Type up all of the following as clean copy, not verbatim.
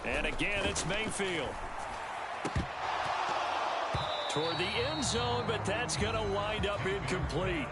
And again, it's Mayfield. Toward the end zone, but that's going to wind up incomplete.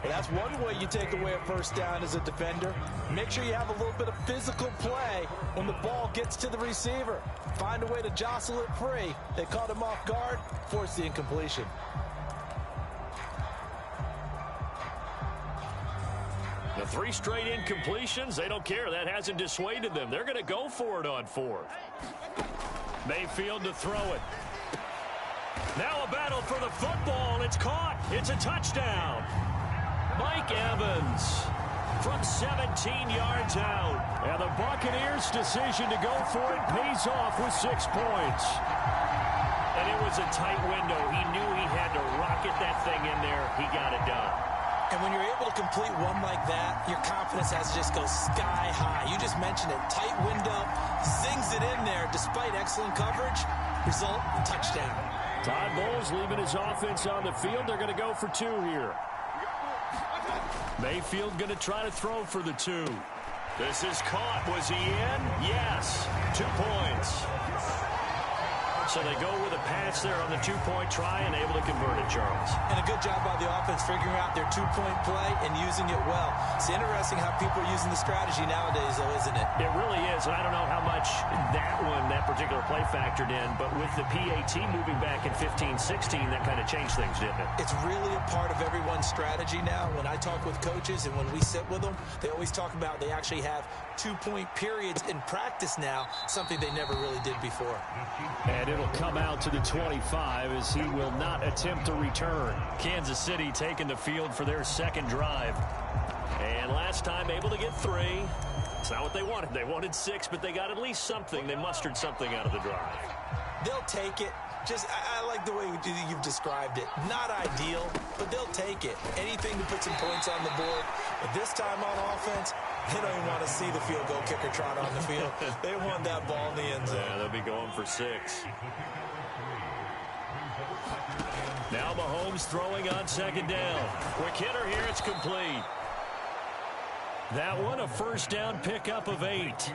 Well, that's one way you take away a first down as a defender. Make sure you have a little bit of physical play when the ball gets to the receiver. Find a way to jostle it free. They caught him off guard, forced the incompletion. The 3 straight incompletions, they don't care. That hasn't dissuaded them. They're going to go for it on 4th. Mayfield to throw it. Now a battle for the football. It's caught. It's a touchdown. Mike Evans from 17 yards out. And the Buccaneers' decision to go for it pays off with 6 points. And it was a tight window. He knew he had to rocket that thing in there. He got it done. And when you're able to complete one like that, your confidence has to just go sky high. You just mentioned it. Tight window, sings it in there despite excellent coverage. Result, touchdown. Todd Bowles leaving his offense on the field. They're going to go for 2 here. Mayfield going to try to throw for the 2. This is caught. Was he in? Yes. 2 points. So they go with a pass there on the 2-point try and able to convert it, Charles. And a good job by the offense figuring out their 2-point play and using it well. It's interesting how people are using the strategy nowadays, though, isn't it? It really is, and I don't know how much that particular play factored in, but with the PAT moving back in 15-16, that kind of changed things, didn't it? It's really a part of everyone's strategy now. When I talk with coaches and when we sit with them, they always talk about they actually have 2-point periods in practice now, something they never really did before. And it'll come out to the 25 as he will not attempt to return. Kansas City taking the field for their 2nd drive. And last time able to get 3. It's not what they wanted. They wanted 6, but they got at least something. They mustered something out of the drive. They'll take it. I like the way you've described it. Not ideal, but they'll take it. Anything to put some points on the board. But this time on offense, they don't even want to see the field goal kicker trot on the field. They want that ball in the end zone. Yeah, they'll be going for 6. Now Mahomes throwing on 2nd down. Quick hitter here, it's complete. That one, a first down pickup of 8.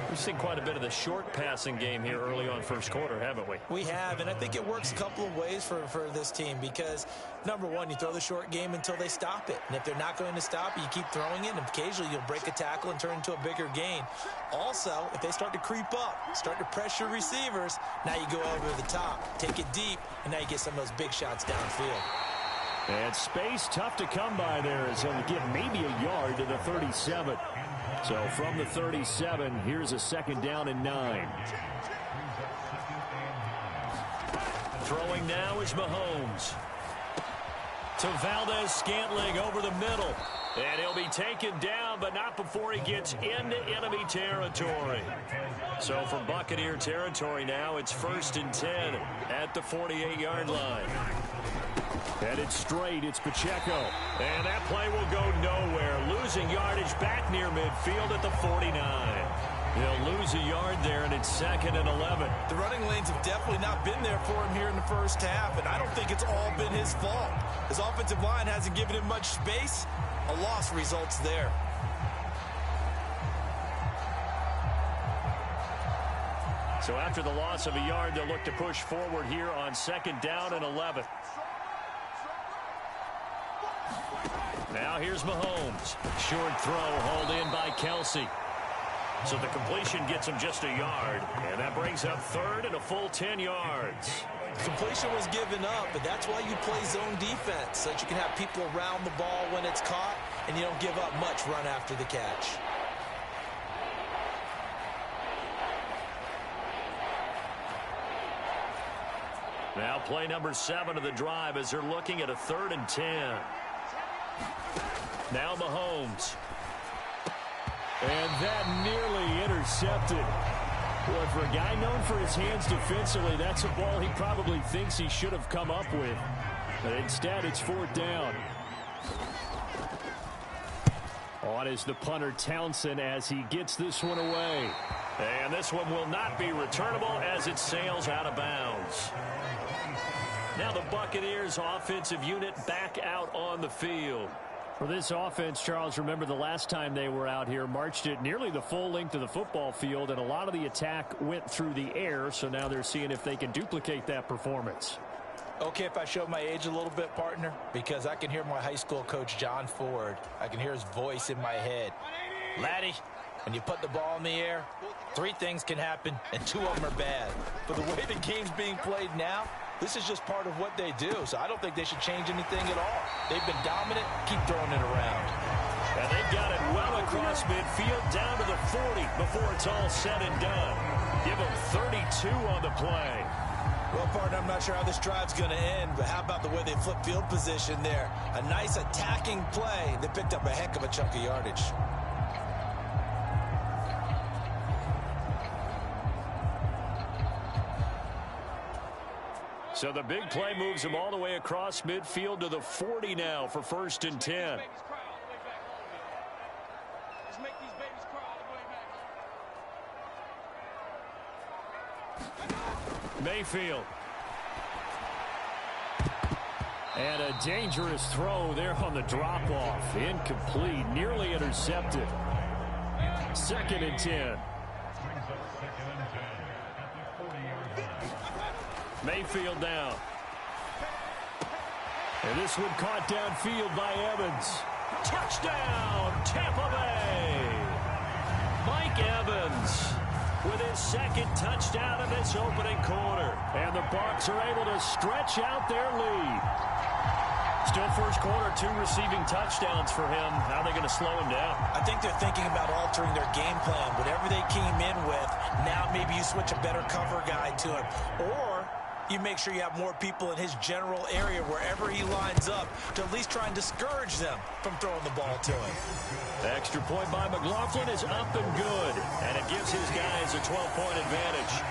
We've seen quite a bit of the short passing game here early on first quarter, haven't we? We have, and I think it works a couple of ways for this team because, number one, you throw the short game until they stop it. And if they're not going to stop it, you keep throwing it, and occasionally you'll break a tackle and turn into a bigger gain. Also, if they start to creep up, start to pressure receivers, now you go over the top, take it deep, and now you get some of those big shots downfield. And space tough to come by there as he'll get maybe a yard to the 37. So from the 37, here's a 2nd down and 9. Throwing now is Mahomes. To Valdez-Scantling over the middle. And he'll be taken down, but not before he gets into enemy territory. So from Buccaneer territory now, it's 1st and 10 at the 48-yard line. Headed straight, it's Pacheco. And that play will go nowhere. Losing yardage back near midfield at the 49. He'll lose a yard there, and it's 2nd and 11. The running lanes have definitely not been there for him here in the first half, and I don't think it's all been his fault. His offensive line hasn't given him much space. A loss results there. So after the loss of a yard, they'll look to push forward here on 2nd down and 11. Now here's Mahomes. Short throw hauled in by Kelsey. So the completion gets him just a yard. And that brings up 3rd and a full 10 yards. Completion was given up, but that's why you play zone defense, so that you can have people around the ball when it's caught, and you don't give up much run after the catch. Now play number 7 of the drive as they're looking at a 3rd and 10. Now Mahomes. And that nearly intercepted. Boy, for a guy known for his hands defensively, that's a ball he probably thinks he should have come up with. But instead, it's 4th down. On is the punter Townsend as he gets this one away. And this one will not be returnable as it sails out of bounds. Now the Buccaneers offensive unit back out on the field. For this offense, Charles, remember the last time they were out here, marched it nearly the full length of the football field, and a lot of the attack went through the air, so now they're seeing if they can duplicate that performance. Okay, if I show my age a little bit, partner, because I can hear my high school coach, John Ford. I can hear his voice in my head. Laddie, when you put the ball in the air, 3 things can happen, and 2 of them are bad. But the way the game's being played now, this is just part of what they do, so I don't think they should change anything at all. They've been dominant. Keep throwing it around. And they've got it well across midfield down to the 40 before it's all said and done. Give them 32 on the play. Well, partner, I'm not sure how this drive's going to end, but how about the way they flip field position there? A nice attacking play. They picked up a heck of a chunk of yardage. So the big play moves them all the way across midfield to the 40 now for 1st and 10. Mayfield. And a dangerous throw there on the drop-off. Incomplete, nearly intercepted. 2nd and 10. Mayfield down. And this one caught downfield by Evans. Touchdown, Tampa Bay. Mike Evans with his 2nd touchdown of this opening quarter. And the Bucs are able to stretch out their lead. Still first quarter, 2 receiving touchdowns for him. How are they going to slow him down? I think they're thinking about altering their game plan. Whatever they came in with, now maybe you switch a better cover guy to him. Or you make sure you have more people in his general area wherever he lines up to at least try and discourage them from throwing the ball to him. The extra point by McLaughlin is up and good, and it gives his guys a 12-point advantage.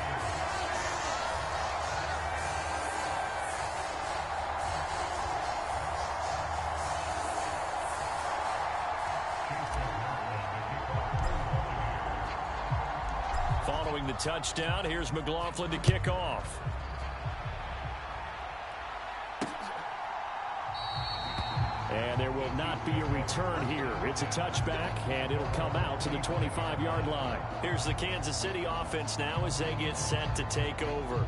Following the touchdown, here's McLaughlin to kick off. And there will not be a return here. It's a touchback, and it'll come out to the 25-yard line. Here's the Kansas City offense now as they get set to take over.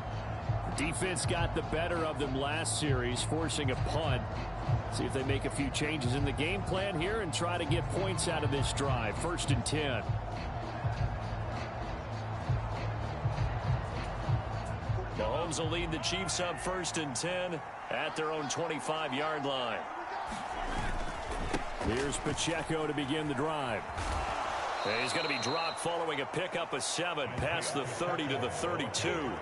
The defense got the better of them last series, forcing a punt. See if they make a few changes in the game plan here and try to get points out of this drive. 1st and 10. Mahomes will lead the Chiefs up 1st and 10 at their own 25-yard line. Here's Pacheco to begin the drive. And he's going to be dropped following a pickup of 7 past the 30 to the 32.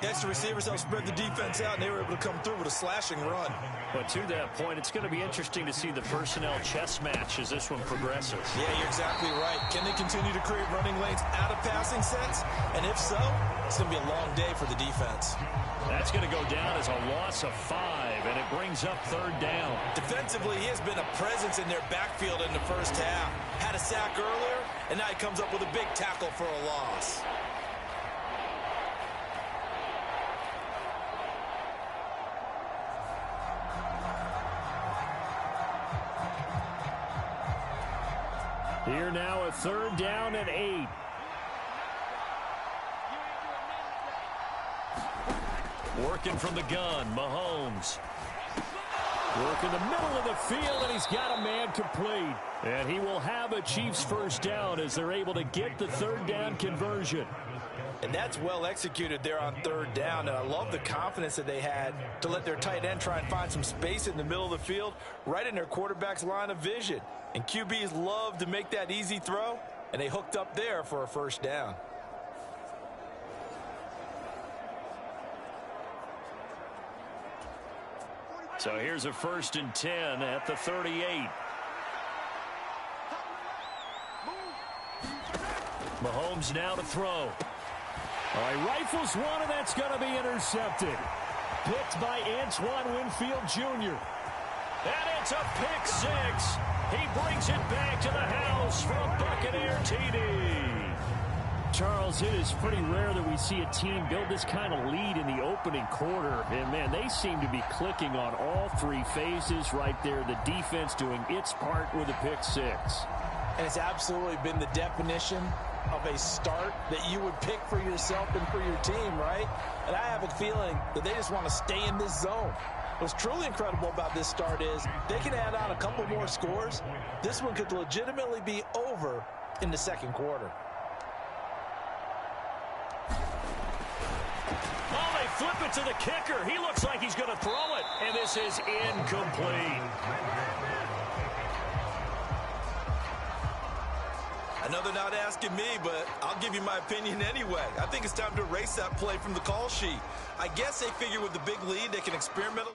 Extra receivers help spread the defense out, and they were able to come through with a slashing run. But to that point, it's going to be interesting to see the personnel chess match as this one progresses. Yeah, you're exactly right. Can they continue to create running lanes out of passing sets? And if so, it's going to be a long day for the defense. That's going to go down as a loss of 5, and it brings up 3rd down. Defensively, he has been a presence in their backfield in the first half. Had a sack earlier, and now he comes up with a big tackle for a loss. Here now a 3rd down and 8. Working from the gun, Mahomes. Working the middle of the field, and he's got a man complete. And he will have a Chiefs 1st down as they're able to get the 3rd down conversion. And that's well executed there on 3rd down. And I love the confidence that they had to let their tight end try and find some space in the middle of the field, right in their quarterback's line of vision. And QBs love to make that easy throw, and they hooked up there for a 1st down. So here's a 1st and 10 at the 38. Mahomes now to throw. All right, rifles one, and that's going to be intercepted. Picked by Antoine Winfield Jr. And it's a pick 6. He brings it back to the house for a Buccaneer TD. Charles, Miles, it is pretty rare that we see a team build this kind of lead in the opening quarter. And, man, they seem to be clicking on all three phases right there. The defense doing its part with a pick six. And it's absolutely been the definition of a start that you would pick for yourself and for your team, right? And I have a feeling that they just want to stay in this zone. What's truly incredible about this start is they can add on a couple more scores. This one could legitimately be over in the second quarter. Oh, they flip it to the kicker. He looks like he's going to throw it, and this is incomplete. I know they're not asking me, but I'll give you my opinion anyway. I think it's time to erase that play from the call sheet. I guess they figure with the big lead they can experiment